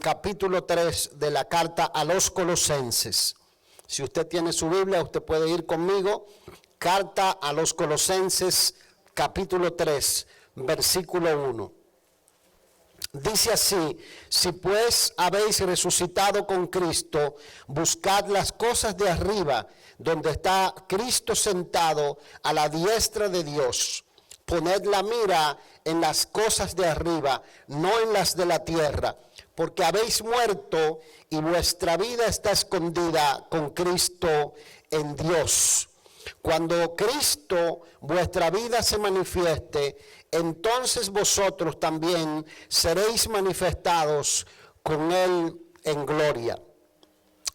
capítulo 3 de la carta a los Colosenses. Si usted tiene su Biblia, usted puede ir conmigo. Carta a los Colosenses, capítulo 3, versículo 1. Dice así: si pues habéis resucitado con Cristo, buscad las cosas de arriba, donde está Cristo sentado a la diestra de Dios. Poned la mira en las cosas de arriba, no en las de la tierra, porque habéis muerto y vuestra vida está escondida con Cristo en Dios. Cuando Cristo, vuestra vida, se manifieste, entonces vosotros también seréis manifestados con Él en gloria.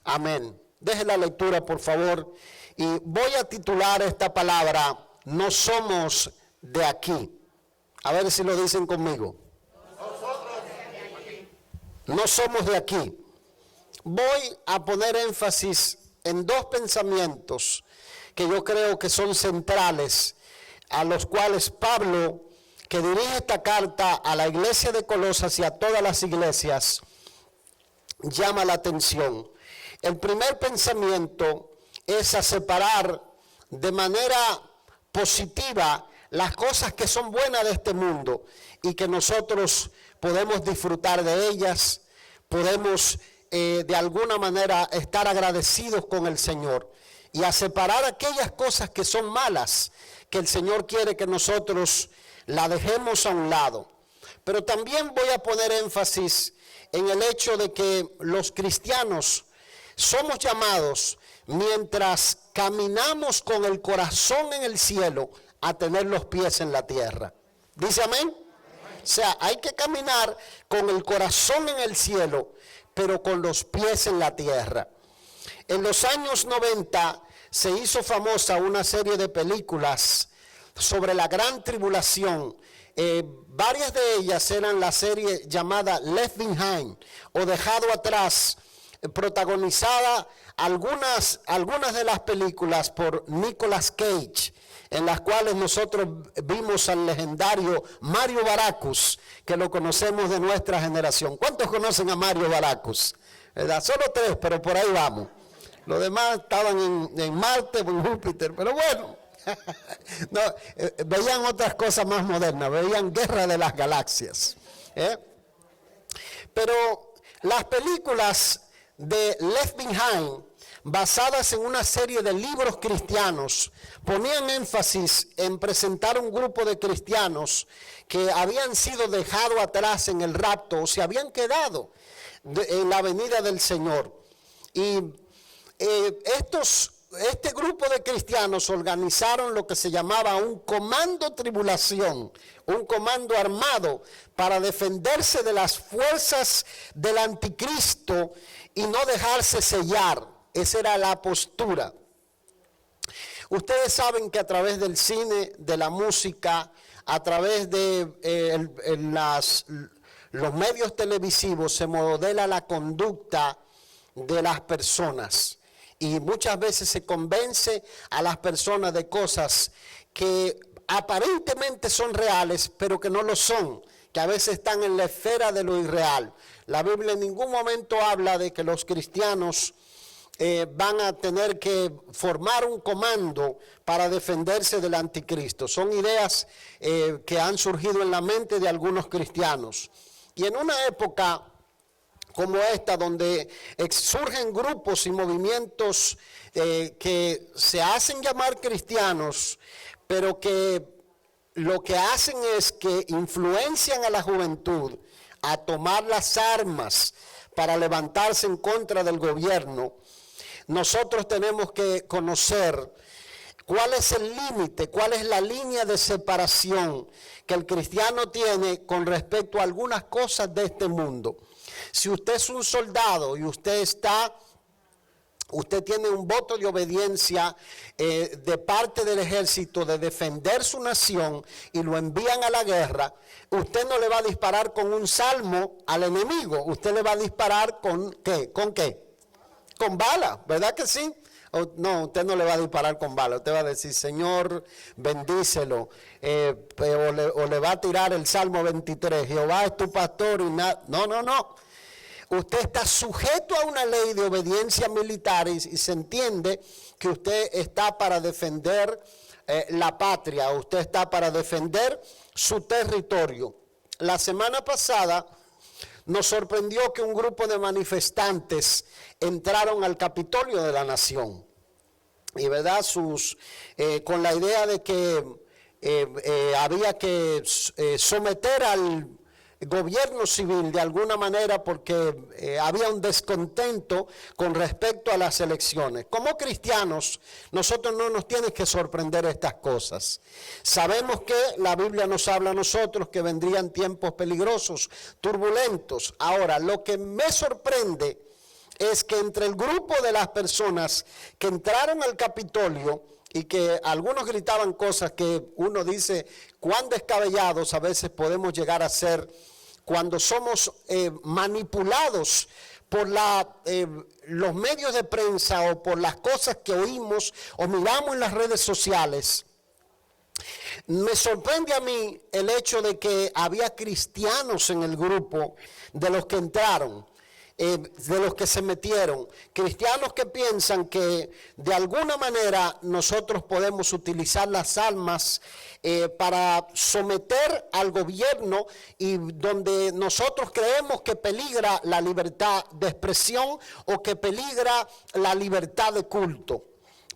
Amén. Deje la lectura, por favor, y voy a titular esta palabra: no somos de aquí. A ver si lo dicen conmigo. No somos de aquí. Voy a poner énfasis en dos pensamientos que yo creo que son centrales, a los cuales Pablo, que dirige esta carta a la iglesia de Colosas y a todas las iglesias, llama la atención. El primer pensamiento es a separar de manera positiva las cosas que son buenas de este mundo y que nosotros podemos disfrutar de ellas, podemos de alguna manera estar agradecidos con el Señor, y a separar aquellas cosas que son malas, que el Señor quiere que nosotros la dejemos a un lado. Pero también voy a poner énfasis en el hecho de que los cristianos somos llamados, mientras caminamos con el corazón en el cielo, a tener los pies en la tierra. ¿Dice amén? O sea, hay que caminar con el corazón en el cielo, pero con los pies en la tierra. En los años 90 se hizo famosa una serie de películas sobre la gran tribulación. Varias de ellas eran la serie llamada Left Behind, o Dejado Atrás, protagonizada algunas de las películas por Nicolas Cage, en las cuales nosotros vimos al legendario Mario Baracus, que lo conocemos de nuestra generación. ¿Cuántos conocen a Mario Baracus? ¿Verdad? Solo 3, pero por ahí vamos. Los demás estaban en Marte o en Júpiter, pero bueno. No, veían otras cosas más modernas, veían Guerra de las Galaxias. Pero las películas de Left Behind, basadas en una serie de libros cristianos, ponían énfasis en presentar un grupo de cristianos que habían sido dejados atrás en el rapto, o se habían quedado en la venida del Señor. Y este grupo de cristianos organizaron lo que se llamaba un comando tribulación, un comando armado para defenderse de las fuerzas del anticristo y no dejarse sellar. Esa era la postura. Ustedes saben que a través del cine, de la música, a través de los medios televisivos se modela la conducta de las personas. Y muchas veces se convence a las personas de cosas que aparentemente son reales, pero que no lo son, que a veces están en la esfera de lo irreal. La Biblia en ningún momento habla de que los cristianos van a tener que formar un comando para defenderse del anticristo. Son ideas que han surgido en la mente de algunos cristianos. Y en una época como esta, donde surgen grupos y movimientos que se hacen llamar cristianos, pero que lo que hacen es que influencian a la juventud a tomar las armas para levantarse en contra del gobierno, nosotros tenemos que conocer cuál es el límite, cuál es la línea de separación que el cristiano tiene con respecto a algunas cosas de este mundo. Si usted es un soldado y usted tiene un voto de obediencia de parte del ejército de defender su nación y lo envían a la guerra, usted no le va a disparar con un salmo al enemigo, usted le va a disparar ¿con qué? ¿Con qué? Con bala, ¿verdad que sí? No, usted no le va a disparar con bala, usted va a decir, Señor, bendícelo, o le va a tirar el Salmo 23, Jehová es tu pastor y nada. No. usted está sujeto a una ley de obediencia militar y se entiende que usted está para defender la patria, usted está para defender su territorio. La semana pasada nos sorprendió que un grupo de manifestantes entraron al Capitolio de la Nación. Y verdad, con la idea de que había que someter al gobierno civil de alguna manera porque había un descontento con respecto a las elecciones. Como cristianos, nosotros no nos tienen que sorprender estas cosas. Sabemos que la Biblia nos habla a nosotros que vendrían tiempos peligrosos, turbulentos. Ahora, lo que me sorprende es que entre el grupo de las personas que entraron al Capitolio y que algunos gritaban cosas que uno dice, cuán descabellados a veces podemos llegar a ser cuando somos manipulados por los medios de prensa o por las cosas que oímos o miramos en las redes sociales. Me sorprende a mí el hecho de que había cristianos en el grupo de los que entraron. De los que se metieron, cristianos que piensan que de alguna manera nosotros podemos utilizar las armas para someter al gobierno y donde nosotros creemos que peligra la libertad de expresión o que peligra la libertad de culto.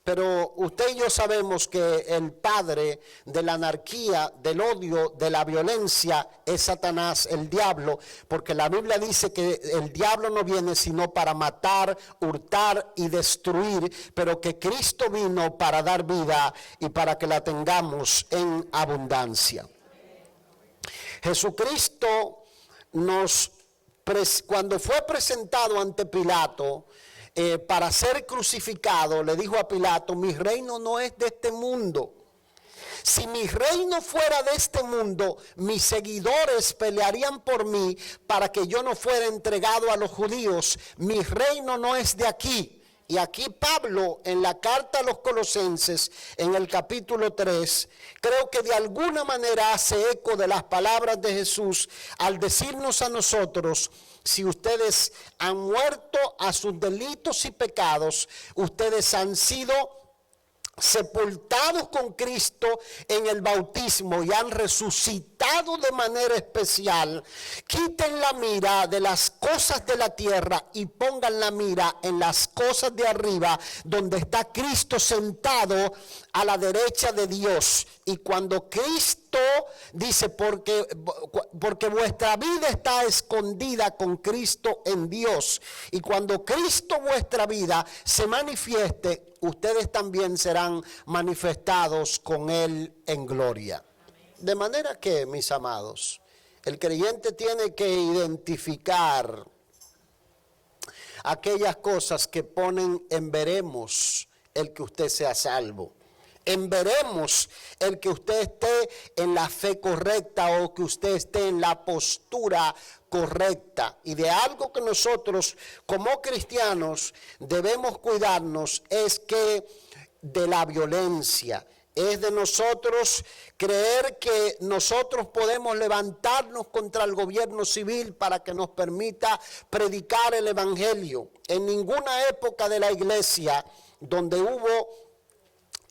Pero usted y yo sabemos que el padre de la anarquía, del odio, de la violencia es Satanás, el diablo, porque la Biblia dice que el diablo no viene sino para matar, hurtar y destruir, pero que Cristo vino para dar vida y para que la tengamos en abundancia. Jesucristo cuando fue presentado ante Pilato, para ser crucificado, le dijo a Pilato, mi reino no es de este mundo. Si mi reino fuera de este mundo, mis seguidores pelearían por mí para que yo no fuera entregado a los judíos. Mi reino no es de aquí. Y aquí Pablo, en la carta a los Colosenses, en el capítulo 3, creo que de alguna manera hace eco de las palabras de Jesús al decirnos a nosotros, si ustedes han muerto a sus delitos y pecados, ustedes han sido sepultados con Cristo en el bautismo y han resucitado de manera especial. Quiten la mira de las cosas de la tierra y pongan la mira en las cosas de arriba, donde está Cristo sentado a la derecha de Dios. Y cuando Cristo dice, porque vuestra vida está escondida con Cristo en Dios, y cuando Cristo vuestra vida se manifieste, ustedes también serán manifestados con Él en gloria. De manera que, mis amados, el creyente tiene que identificar aquellas cosas que ponen en veremos el que usted sea salvo. En veremos el que usted esté en la fe correcta o que usted esté en la postura correcta. Y de algo que nosotros como cristianos debemos cuidarnos es que de la violencia. Es de nosotros creer que nosotros podemos levantarnos contra el gobierno civil para que nos permita predicar el evangelio. En ninguna época de la iglesia donde hubo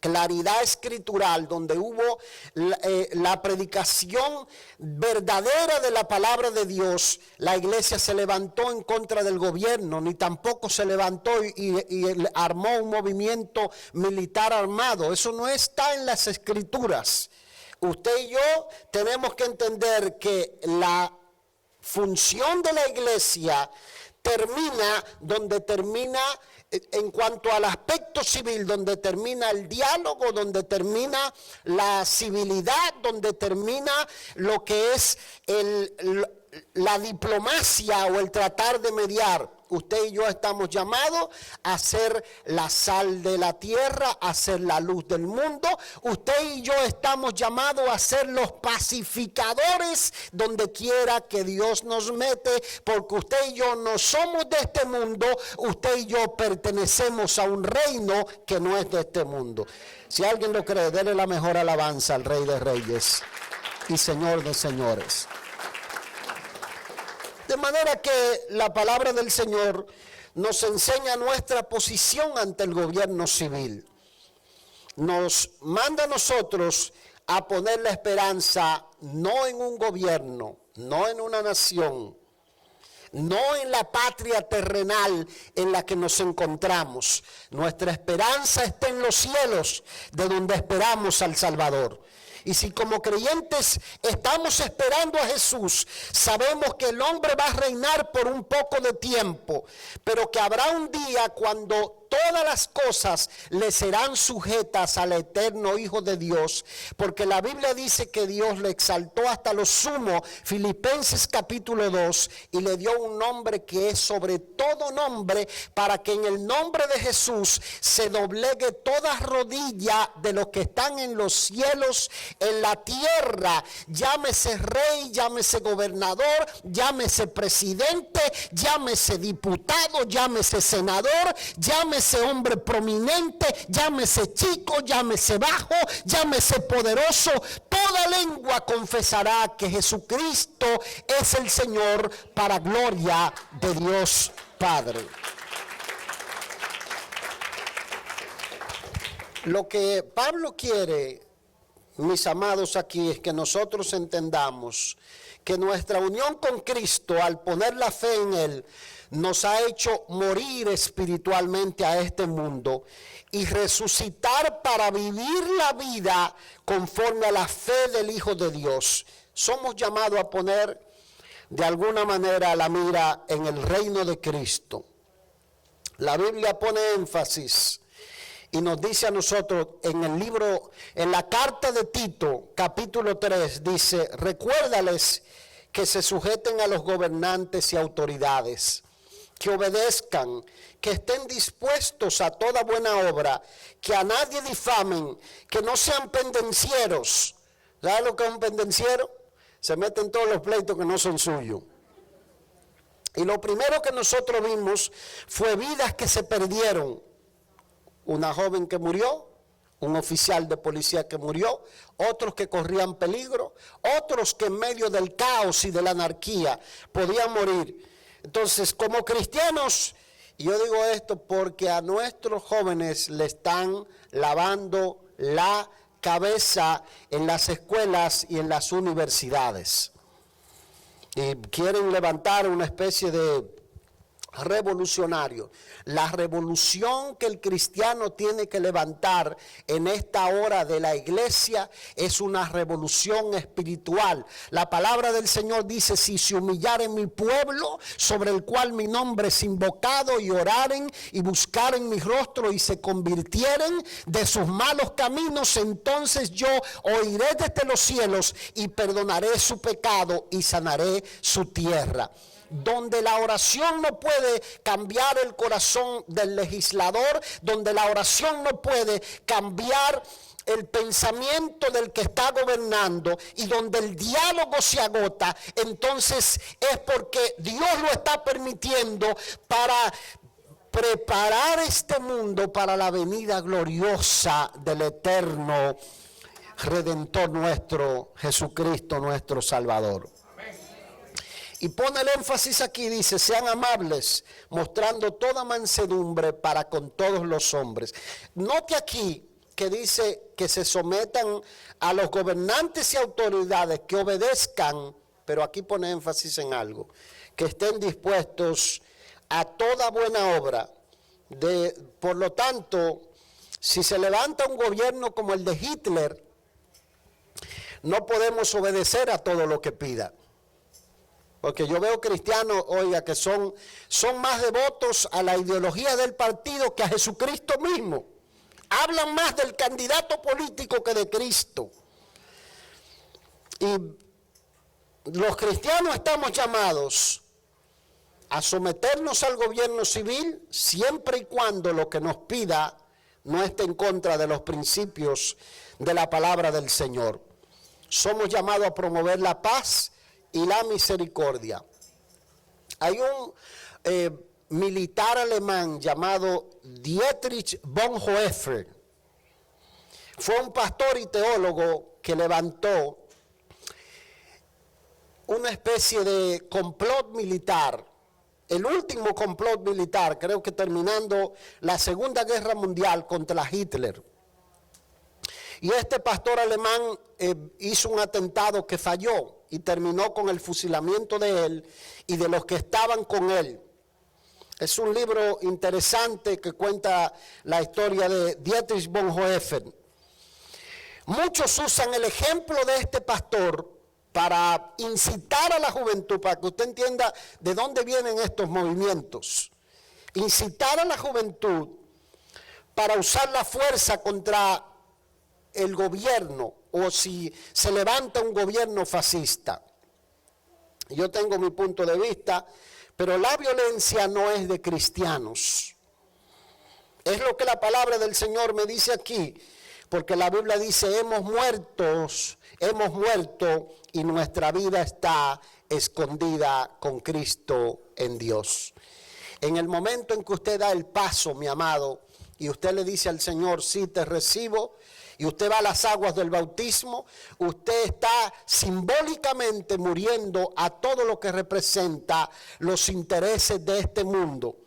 claridad escritural, donde hubo la predicación verdadera de la palabra de Dios, la iglesia se levantó en contra del gobierno, ni tampoco se levantó y armó un movimiento militar armado. Eso no está en las escrituras. Usted y yo tenemos que entender que la función de la iglesia termina donde termina, en cuanto al aspecto civil, donde termina el diálogo, donde termina la civilidad, donde termina lo que es la diplomacia o el tratar de mediar. Usted y yo estamos llamados a ser la sal de la tierra, a ser la luz del mundo. Usted y yo estamos llamados a ser los pacificadores donde quiera que Dios nos mete, porque usted y yo no somos de este mundo, usted y yo pertenecemos a un reino que no es de este mundo. Si alguien lo cree, déle la mejor alabanza al Rey de Reyes y Señor de Señores. De manera que la palabra del Señor nos enseña nuestra posición ante el gobierno civil. Nos manda a nosotros a poner la esperanza no en un gobierno, no en una nación, no en la patria terrenal en la que nos encontramos. Nuestra esperanza está en los cielos, de donde esperamos al Salvador. Y si como creyentes estamos esperando a Jesús, sabemos que el hombre va a reinar por un poco de tiempo, pero que habrá un día cuando todas las cosas le serán sujetas al eterno Hijo de Dios, porque la Biblia dice que Dios le exaltó hasta lo sumo, Filipenses capítulo 2, y le dio un nombre que es sobre todo nombre, para que en el nombre de Jesús se doblegue toda rodilla de los que están en los cielos, en la tierra, llámese rey, llámese gobernador, llámese presidente, llámese diputado, llámese senador, llámese hombre prominente, llámese chico, llámese bajo, llámese poderoso. Toda lengua confesará que Jesucristo es el Señor, para gloria de Dios Padre. Lo que Pablo quiere, mis amados, aquí es que nosotros entendamos que nuestra unión con Cristo, al poner la fe en Él, nos ha hecho morir espiritualmente a este mundo y resucitar para vivir la vida conforme a la fe del Hijo de Dios. Somos llamados a poner de alguna manera la mira en el reino de Cristo. La Biblia pone énfasis y nos dice a nosotros en el libro, en la carta de Tito, capítulo 3, dice: recuérdales que se sujeten a los gobernantes y autoridades, que obedezcan, que estén dispuestos a toda buena obra, que a nadie difamen, que no sean pendencieros. ¿Sabes lo que es un pendenciero? Se meten todos los pleitos que no son suyos. Y lo primero que nosotros vimos fue vidas que se perdieron. Una joven que murió, un oficial de policía que murió, otros que corrían peligro, otros que en medio del caos y de la anarquía podían morir. Entonces, como cristianos, y yo digo esto porque a nuestros jóvenes le están lavando la cabeza en las escuelas y en las universidades. Y quieren levantar una especie de revolucionario. La revolución que el cristiano tiene que levantar en esta hora de la iglesia es una revolución espiritual. La palabra del Señor dice: si se humillaren mi pueblo, sobre el cual mi nombre es invocado, y oraren y buscaren mi rostro y se convirtieren de sus malos caminos, entonces yo oiré desde los cielos y perdonaré su pecado y sanaré su tierra. Donde la oración no puede cambiar el corazón del legislador, donde la oración no puede cambiar el pensamiento del que está gobernando, y donde el diálogo se agota, entonces es porque Dios lo está permitiendo para preparar este mundo para la venida gloriosa del eterno Redentor nuestro, Jesucristo nuestro Salvador. Y pone el énfasis aquí, dice: sean amables, mostrando toda mansedumbre para con todos los hombres. Note aquí que dice que se sometan a los gobernantes y autoridades, que obedezcan, pero aquí pone énfasis en algo: que estén dispuestos a toda buena obra. Por lo tanto, si se levanta un gobierno como el de Hitler, no podemos obedecer a todo lo que pida. Porque yo veo cristianos, oiga, que son más devotos a la ideología del partido que a Jesucristo mismo. Hablan más del candidato político que de Cristo. Y los cristianos estamos llamados a someternos al gobierno civil siempre y cuando lo que nos pida no esté en contra de los principios de la palabra del Señor. Somos llamados a promover la paz y la misericordia. Hay un militar alemán llamado Dietrich Bonhoeffer. Fue un pastor y teólogo que levantó una especie de complot militar, el último complot militar, creo que terminando la Segunda Guerra Mundial contra Hitler. Y este pastor alemán hizo un atentado que falló y terminó con el fusilamiento de él y de los que estaban con él. Es un libro interesante que cuenta la historia de Dietrich Bonhoeffer. Muchos usan el ejemplo de este pastor para incitar a la juventud, para que usted entienda de dónde vienen estos movimientos. Incitar a la juventud para usar la fuerza contra el gobierno o si se levanta un gobierno fascista. Yo tengo mi punto de vista, pero la violencia no es de cristianos. Es lo que la palabra del Señor me dice aquí, porque la Biblia dice, hemos muerto y nuestra vida está escondida con Cristo en Dios. En el momento en que usted da el paso, mi amado, y usted le dice al Señor, sí, te recibo, y usted va a las aguas del bautismo, usted está simbólicamente muriendo a todo lo que representa los intereses de este mundo.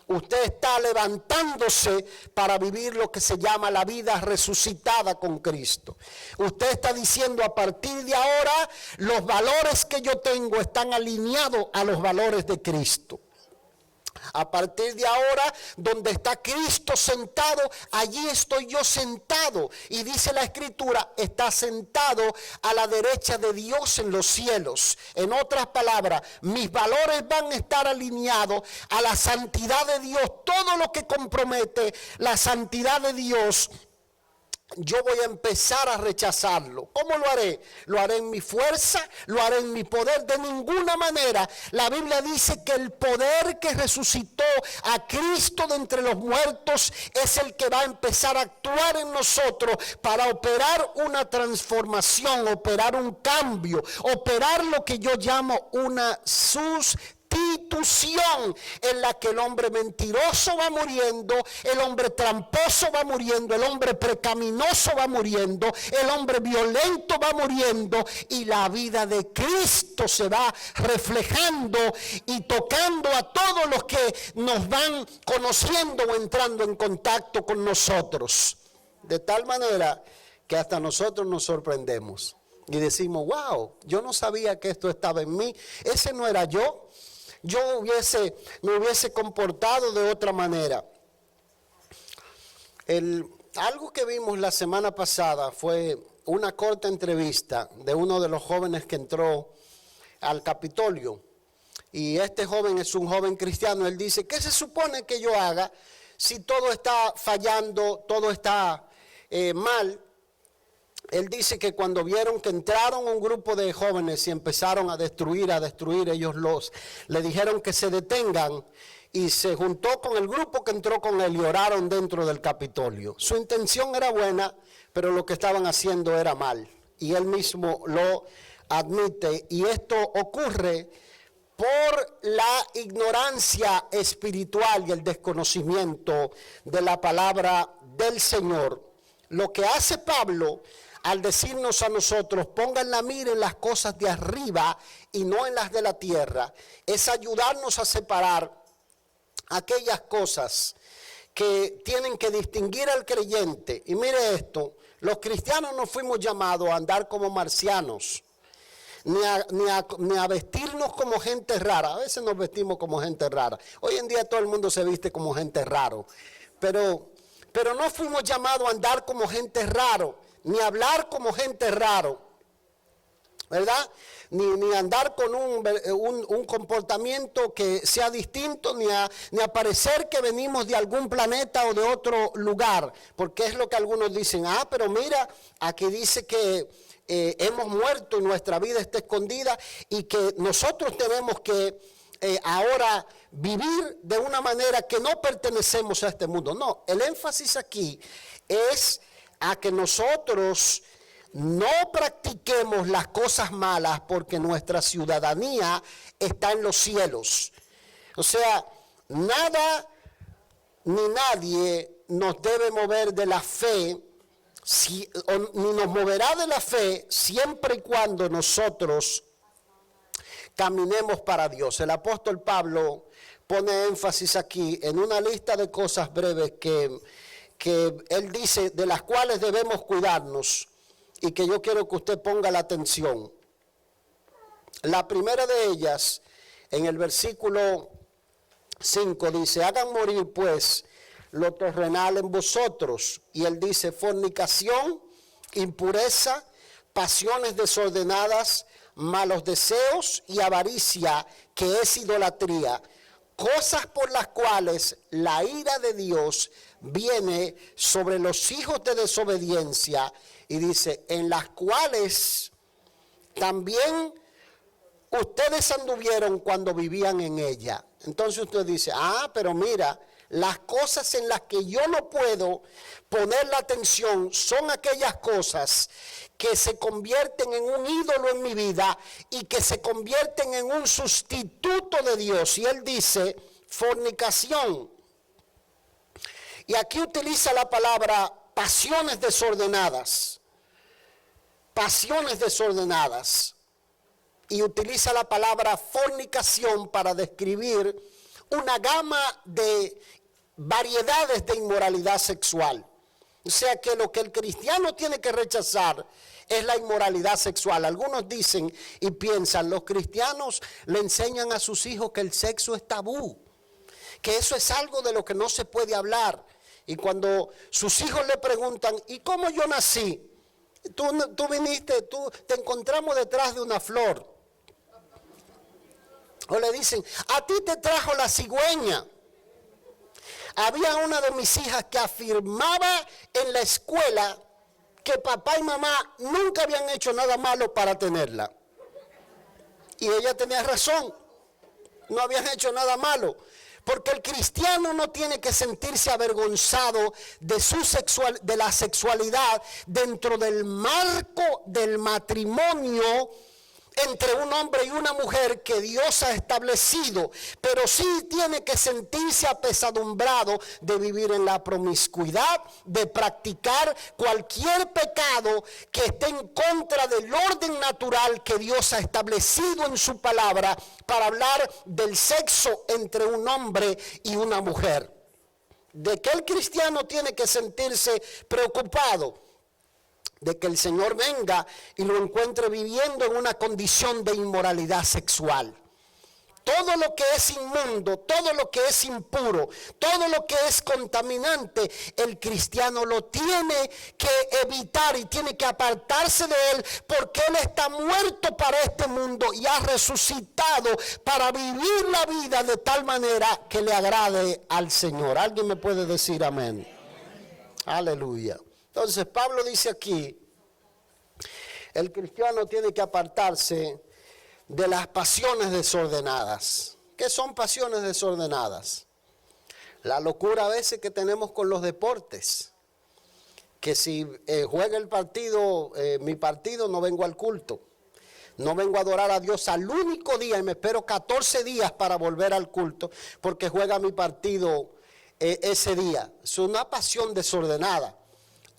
Usted está levantándose para vivir lo que se llama la vida resucitada con Cristo. Usted está diciendo, a partir de ahora, los valores que yo tengo están alineados a los valores de Cristo. A partir de ahora, donde está Cristo sentado, allí estoy yo sentado. Y dice la Escritura, está sentado a la derecha de Dios en los cielos. En otras palabras, mis valores van a estar alineados a la santidad de Dios. Todo lo que compromete la santidad de Dios, yo voy a empezar a rechazarlo. ¿Cómo lo haré? ¿Lo haré en mi fuerza? ¿Lo haré en mi poder? De ninguna manera. La Biblia dice que el poder que resucitó a Cristo de entre los muertos es el que va a empezar a actuar en nosotros para operar una transformación, operar un cambio, operar lo que yo llamo una sustitución, en la que el hombre mentiroso va muriendo, el hombre tramposo va muriendo, el hombre pecaminoso va muriendo, el hombre violento va muriendo, y la vida de Cristo se va reflejando y tocando a todos los que nos van conociendo o entrando en contacto con nosotros, de tal manera que hasta nosotros nos sorprendemos y decimos, wow, yo no sabía que esto estaba en mí, ese no era yo. Yo me hubiese comportado de otra manera. Algo que vimos la semana pasada fue una corta entrevista de uno de los jóvenes que entró al Capitolio. Y este joven es un joven cristiano. Él dice, ¿qué se supone que yo haga si todo está fallando, todo está mal? Él dice que cuando vieron que entraron un grupo de jóvenes y empezaron a destruir, ellos le dijeron que se detengan, y se juntó con el grupo que entró con él y oraron dentro del Capitolio. Su intención era buena, pero lo que estaban haciendo era mal, y él mismo lo admite, y esto ocurre por la ignorancia espiritual y el desconocimiento de la palabra del Señor. Lo que hace Pablo al decirnos a nosotros, pongan la mira en las cosas de arriba y no en las de la tierra, es ayudarnos a separar aquellas cosas que tienen que distinguir al creyente. Y mire esto, los cristianos no fuimos llamados a andar como marcianos, ni a vestirnos como gente rara. A veces nos vestimos como gente rara. Hoy en día todo el mundo se viste como gente raro, pero no fuimos llamados a andar como gente raro, ni hablar como gente raro, ¿verdad? Ni andar con un comportamiento que sea distinto, ni a parecer que venimos de algún planeta o de otro lugar, porque es lo que algunos dicen, pero mira, aquí dice que hemos muerto y nuestra vida está escondida y que nosotros tenemos que ahora vivir de una manera que no pertenecemos a este mundo. No, el énfasis aquí es a que nosotros no practiquemos las cosas malas porque nuestra ciudadanía está en los cielos. O sea, nada ni nadie nos debe mover de la fe, ni nos moverá de la fe siempre y cuando nosotros caminemos para Dios. El apóstol Pablo pone énfasis aquí en una lista de cosas breves que él dice de las cuales debemos cuidarnos y que yo quiero que usted ponga la atención. La primera de ellas, en el versículo 5, dice: hagan morir pues lo terrenal en vosotros. Y él dice: fornicación, impureza, pasiones desordenadas, malos deseos y avaricia, que es idolatría, cosas por las cuales la ira de Dios viene sobre los hijos de desobediencia. Y dice: en las cuales también ustedes anduvieron cuando vivían en ella. Entonces usted dice: pero mira, las cosas en las que yo no puedo poner la atención son aquellas cosas que se convierten en un ídolo en mi vida y que se convierten en un sustituto de Dios. Y él dice: fornicación. Y aquí utiliza la palabra pasiones desordenadas. Pasiones desordenadas. Y utiliza la palabra fornicación para describir una gama de variedades de inmoralidad sexual. O sea que lo que el cristiano tiene que rechazar es la inmoralidad sexual. Algunos dicen y piensan: los cristianos le enseñan a sus hijos que el sexo es tabú, que eso es algo de lo que no se puede hablar. Y cuando sus hijos le preguntan: ¿y cómo yo nací? Tú viniste, te encontramos detrás de una flor. O le dicen: a ti te trajo la cigüeña. Había una de mis hijas que afirmaba en la escuela que papá y mamá nunca habían hecho nada malo para tenerla. Y ella tenía razón, no habían hecho nada malo. Porque el cristiano no tiene que sentirse avergonzado de la sexualidad dentro del marco del matrimonio entre un hombre y una mujer que Dios ha establecido, pero sí tiene que sentirse apesadumbrado de vivir en la promiscuidad, de practicar cualquier pecado que esté en contra del orden natural que Dios ha establecido en su palabra para hablar del sexo entre un hombre y una mujer. ¿De qué el cristiano tiene que sentirse preocupado? De que el Señor venga y lo encuentre viviendo en una condición de inmoralidad sexual. Todo lo que es inmundo, todo lo que es impuro, todo lo que es contaminante, el cristiano lo tiene que evitar y tiene que apartarse de él, porque él está muerto para este mundo y ha resucitado para vivir la vida de tal manera que le agrade al Señor. ¿Alguien me puede decir amén? Aleluya. Entonces Pablo dice aquí: el cristiano tiene que apartarse de las pasiones desordenadas. ¿Qué son pasiones desordenadas? La locura a veces que tenemos con los deportes. Que si juega el partido, mi partido, no vengo al culto. No vengo a adorar a Dios al único día y me espero 14 días para volver al culto porque juega mi partido ese día. Es una pasión desordenada.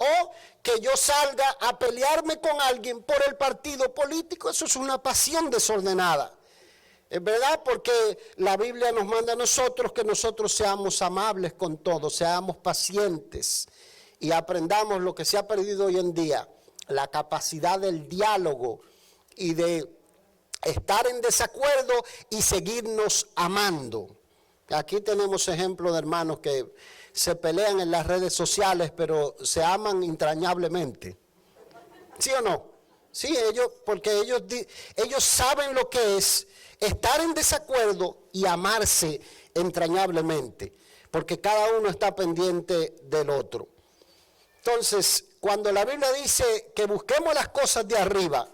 O que yo salga a pelearme con alguien por el partido político, eso es una pasión desordenada. Es verdad, porque la Biblia nos manda a nosotros que nosotros seamos amables con todos, seamos pacientes y aprendamos lo que se ha perdido hoy en día, la capacidad del diálogo y de estar en desacuerdo y seguirnos amando. Aquí tenemos ejemplos de hermanos que se pelean en las redes sociales, pero se aman entrañablemente. ¿Sí o no? Sí, porque ellos saben lo que es estar en desacuerdo y amarse entrañablemente, porque cada uno está pendiente del otro. Entonces, cuando la Biblia dice que busquemos las cosas de arriba,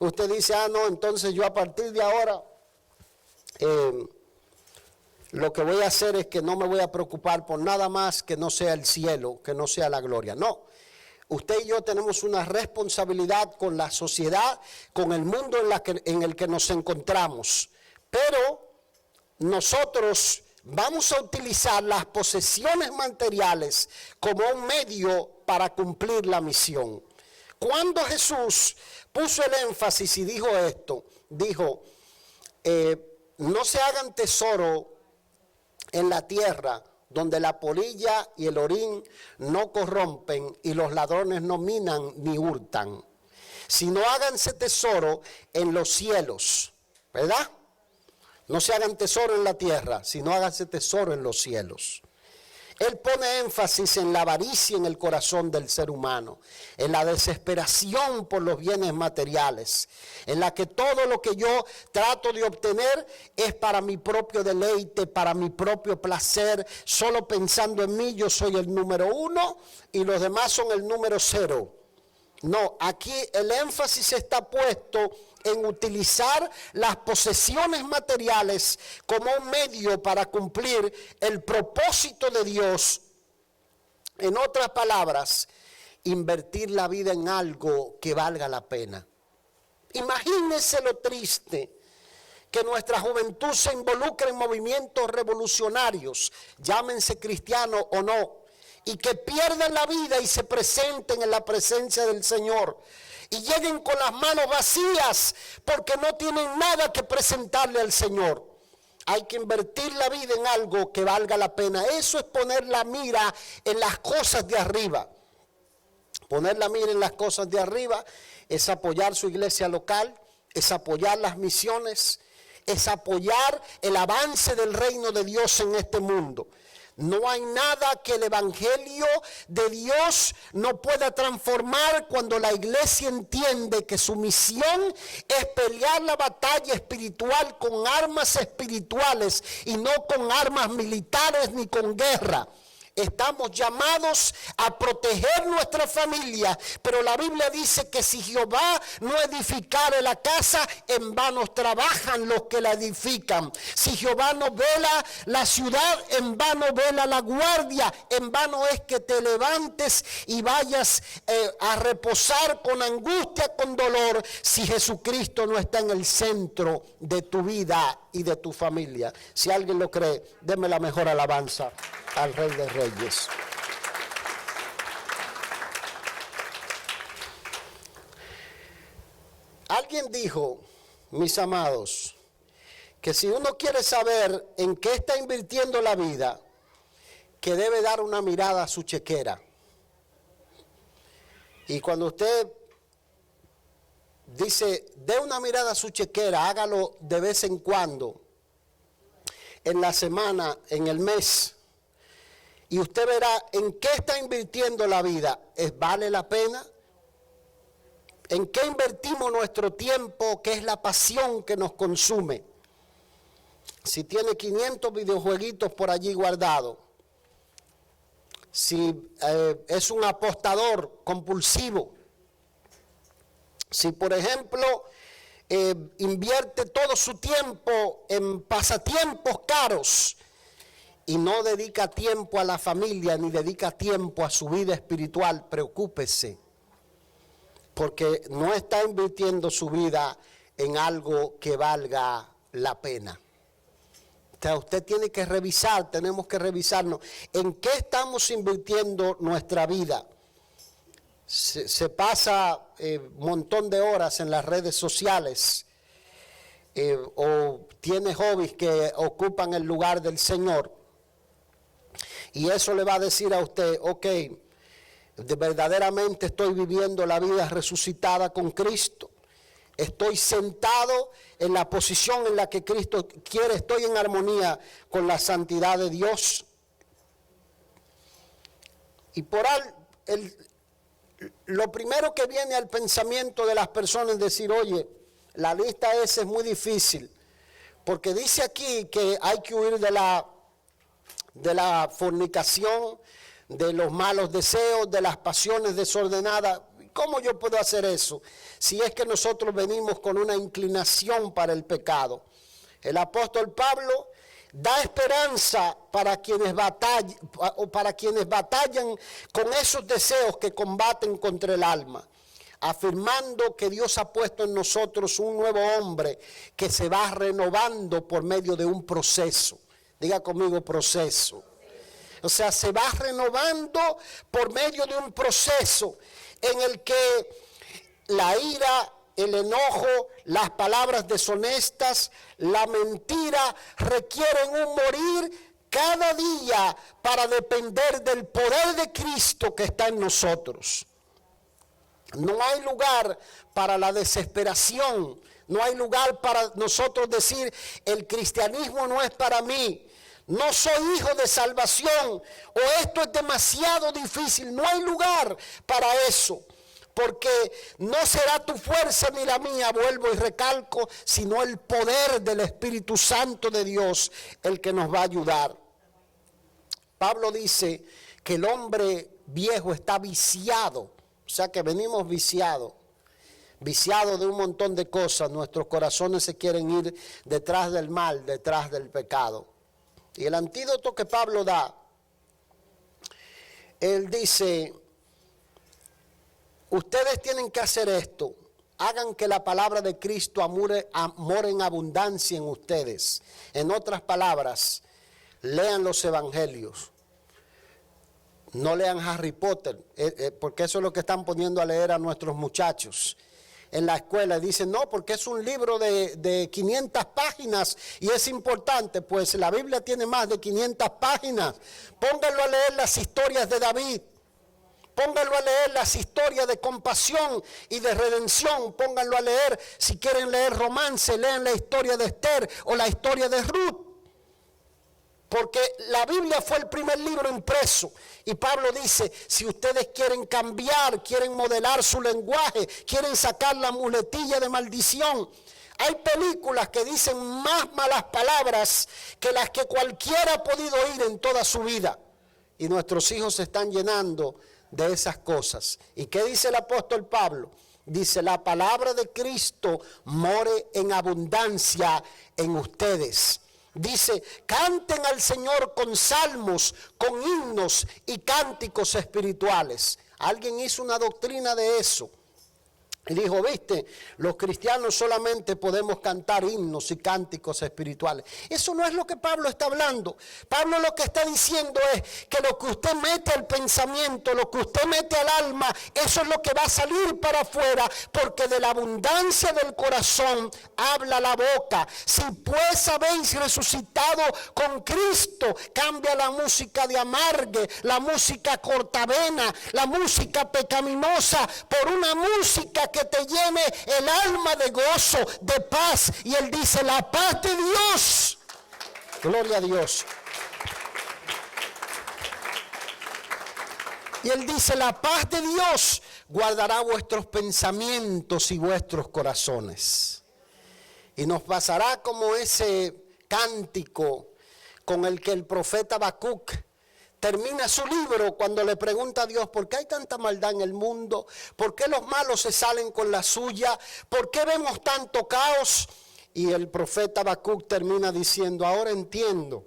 usted dice: no, entonces yo a partir de ahora lo que voy a hacer es que no me voy a preocupar por nada más que no sea el cielo, que no sea la gloria. No, usted y yo tenemos una responsabilidad con la sociedad, con el mundo en el que nos encontramos. Pero nosotros vamos a utilizar las posesiones materiales como un medio para cumplir la misión. Cuando Jesús puso el énfasis y dijo esto, dijo: no se hagan tesoro en la tierra, donde la polilla y el orín no corrompen y los ladrones no minan ni hurtan, sino háganse tesoro en los cielos, ¿verdad? No se hagan tesoro en la tierra, sino háganse tesoro en los cielos. Él pone énfasis en la avaricia en el corazón del ser humano, en la desesperación por los bienes materiales, en la que todo lo que yo trato de obtener es para mi propio deleite, para mi propio placer, solo pensando en mí. Yo soy el número 1 y los demás son el número 0. No, aquí el énfasis está puesto en utilizar las posesiones materiales como un medio para cumplir el propósito de Dios. En otras palabras, invertir la vida en algo que valga la pena. Imagínense lo triste que nuestra juventud se involucre en movimientos revolucionarios, llámense cristianos o no, y que pierdan la vida y se presenten en la presencia del Señor y lleguen con las manos vacías porque no tienen nada que presentarle al Señor. Hay que invertir la vida en algo que valga la pena. Eso es poner la mira en las cosas de arriba. Poner la mira en las cosas de arriba es apoyar su iglesia local, es apoyar las misiones, es apoyar el avance del reino de Dios en este mundo. No hay nada que el evangelio de Dios no pueda transformar cuando la iglesia entiende que su misión es pelear la batalla espiritual con armas espirituales y no con armas militares ni con guerra. Estamos llamados a proteger nuestra familia, pero la Biblia dice que si Jehová no edificare la casa, en vano trabajan los que la edifican. Si Jehová no vela la ciudad, en vano vela la guardia. En vano es que te levantes y vayas a reposar con angustia, con dolor, si Jesucristo no está en el centro de tu vida y de tu familia. Si alguien lo cree, denme la mejor alabanza al Rey de Reyes. Alguien dijo, mis amados, que si uno quiere saber en qué está invirtiendo la vida, que debe dar una mirada a su chequera. Y cuando usted dice, dé una mirada a su chequera, hágalo de vez en cuando, en la semana, en el mes, y usted verá en qué está invirtiendo la vida. ¿Vale la pena? ¿En qué invertimos nuestro tiempo, que es la pasión que nos consume? Si tiene 500 videojueguitos por allí guardados, si es un apostador compulsivo, si por ejemplo invierte todo su tiempo en pasatiempos caros y no dedica tiempo a la familia ni dedica tiempo a su vida espiritual, preocúpese, porque no está invirtiendo su vida en algo que valga la pena. O sea, usted tiene que revisar, tenemos que revisarnos en qué estamos invirtiendo nuestra vida. Se pasa un montón de horas en las redes sociales o tiene hobbies que ocupan el lugar del Señor. Y eso le va a decir a usted, ok, verdaderamente estoy viviendo la vida resucitada con Cristo. Estoy sentado en la posición en la que Cristo quiere, estoy en armonía con la santidad de Dios. Y lo primero que viene al pensamiento de las personas es decir, oye, la lista esa es muy difícil, porque dice aquí que hay que huir de la fornicación, de los malos deseos, de las pasiones desordenadas. ¿Cómo yo puedo hacer eso? Si es que nosotros venimos con una inclinación para el pecado. El apóstol Pablo da esperanza para quienes batallan con esos deseos que combaten contra el alma, afirmando que Dios ha puesto en nosotros un nuevo hombre que se va renovando por medio de un proceso. Diga conmigo, proceso. O sea, se va renovando por medio de un proceso en el que la ira el enojo, las palabras deshonestas, la mentira requieren un morir cada día para depender del poder de Cristo que está en nosotros. No hay lugar para la desesperación, no hay lugar para nosotros decir el cristianismo no es para mí, no soy hijo de salvación o esto es demasiado difícil. No hay lugar para eso, porque no será tu fuerza ni la mía, vuelvo y recalco, sino el poder del Espíritu Santo de Dios el que nos va a ayudar. Pablo dice que el hombre viejo está viciado, o sea que venimos viciados de un montón de cosas. Nuestros corazones se quieren ir detrás del mal, detrás del pecado. Y el antídoto que Pablo da, él dice, ustedes tienen que hacer esto, hagan que la palabra de Cristo more en abundancia en ustedes. En otras palabras, lean los evangelios. No lean Harry Potter, porque eso es lo que están poniendo a leer a nuestros muchachos en la escuela. Dicen, no, porque es un libro de 500 páginas y es importante. Pues la Biblia tiene más de 500 páginas. Pónganlo a leer las historias de David. Pónganlo a leer las historias de compasión y de redención. Pónganlo a leer, si quieren leer romance, lean la historia de Esther o la historia de Ruth. Porque la Biblia fue el primer libro impreso. Y Pablo dice, si ustedes quieren cambiar, quieren modelar su lenguaje, quieren sacar la muletilla de maldición. Hay películas que dicen más malas palabras que las que cualquiera ha podido oír en toda su vida. Y nuestros hijos se están llenando de esas cosas. ¿Y qué dice el apóstol Pablo? Dice, la palabra de Cristo more en abundancia en ustedes. Dice, canten al Señor con salmos, con himnos y cánticos espirituales. Alguien hizo una doctrina de eso. Y dijo, viste, los cristianos solamente podemos cantar himnos y cánticos espirituales. Eso no es lo que Pablo está hablando. Pablo lo que está diciendo es que lo que usted mete al pensamiento, lo que usted mete al alma, eso es lo que va a salir para afuera, porque de la abundancia del corazón habla la boca. Si pues habéis resucitado con Cristo, cambia la música de amargue, la música cortavena, la música pecaminosa, por una música que te llene el alma de gozo, de paz. Y él dice, la paz de Dios, gloria a Dios. Y él dice, la paz de Dios guardará vuestros pensamientos y vuestros corazones. Y nos pasará como ese cántico con el que el profeta Habacuc termina su libro cuando le pregunta a Dios, ¿por qué hay tanta maldad en el mundo? ¿Por qué los malos se salen con la suya? ¿Por qué vemos tanto caos? Y el profeta Habacuc termina diciendo, ahora entiendo.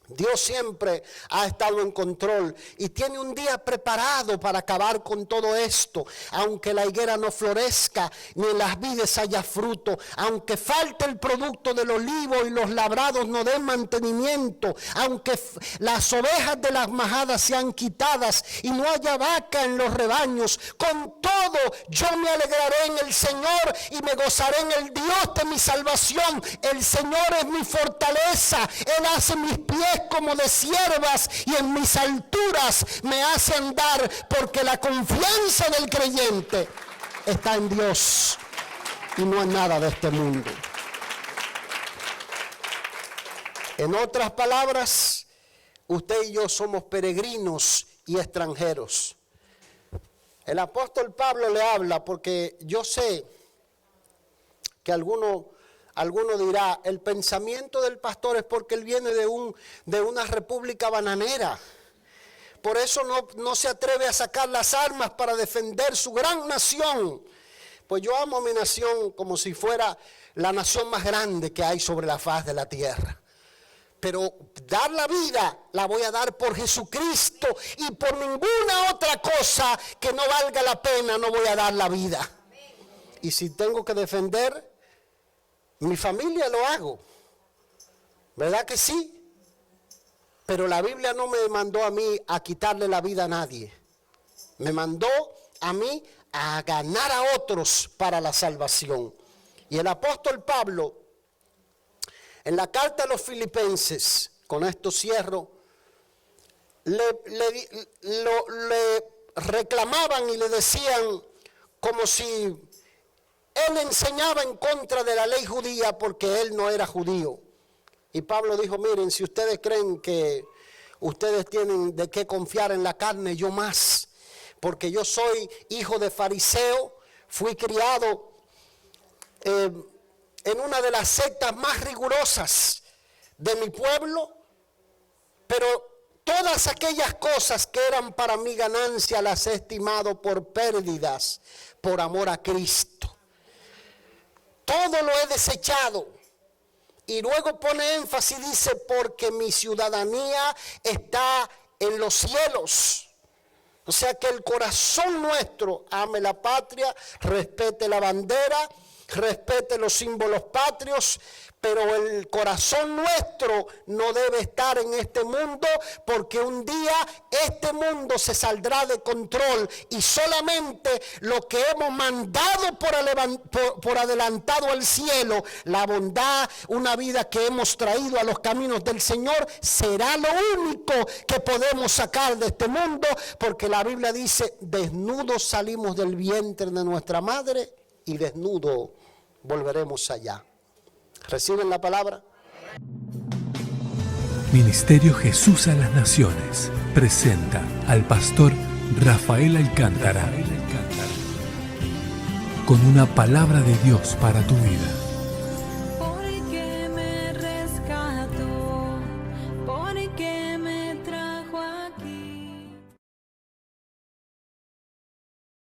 Dios siempre ha estado en control y tiene un día preparado para acabar con todo esto. Aunque la higuera no florezca, ni en las vides haya fruto, aunque falte el producto del olivo y los labrados no den mantenimiento, aunque las ovejas de las majadas sean quitadas y no haya vaca en los rebaños, con todo yo me alegraré en el Señor y me gozaré en el Dios de mi salvación. El Señor es mi fortaleza, Él hace mis pies como de siervas y en mis alturas me hace andar, porque la confianza del creyente está en Dios y no en nada de este mundo. En otras palabras, usted y yo somos peregrinos y extranjeros. El apóstol Pablo le habla porque yo sé que alguno dirá, el pensamiento del pastor es porque él viene de una república bananera. Por eso no se atreve a sacar las armas para defender su gran nación. Pues yo amo a mi nación como si fuera la nación más grande que hay sobre la faz de la tierra. Pero dar la vida la voy a dar por Jesucristo, y por ninguna otra cosa que no valga la pena no voy a dar la vida. Y si tengo que defender mi familia, lo hago, ¿verdad que sí? Pero la Biblia no me mandó a mí a quitarle la vida a nadie. Me mandó a mí a ganar a otros para la salvación. Y el apóstol Pablo, en la carta a los Filipenses, con esto cierro, le reclamaban y le decían como si él enseñaba en contra de la ley judía porque él no era judío. Y Pablo dijo, miren, si ustedes creen que ustedes tienen de qué confiar en la carne, yo más, porque yo soy hijo de fariseo, fui criado en una de las sectas más rigurosas de mi pueblo, pero todas aquellas cosas que eran para mi ganancia las he estimado por pérdidas, por amor a Cristo. Todo lo he desechado. Y luego pone énfasis, dice, porque mi ciudadanía está en los cielos. O sea que el corazón nuestro ame la patria, respete la bandera, respete los símbolos patrios, pero el corazón nuestro no debe estar en este mundo, porque un día este mundo se saldrá de control y solamente lo que hemos mandado por adelantado al cielo, la bondad, una vida que hemos traído a los caminos del Señor, será lo único que podemos sacar de este mundo, porque la Biblia dice, desnudos salimos del vientre de nuestra madre y desnudo volveremos allá. ¿Reciben la palabra? Ministerio Jesús a las Naciones presenta al pastor Rafael Alcántara con una palabra de Dios para tu vida.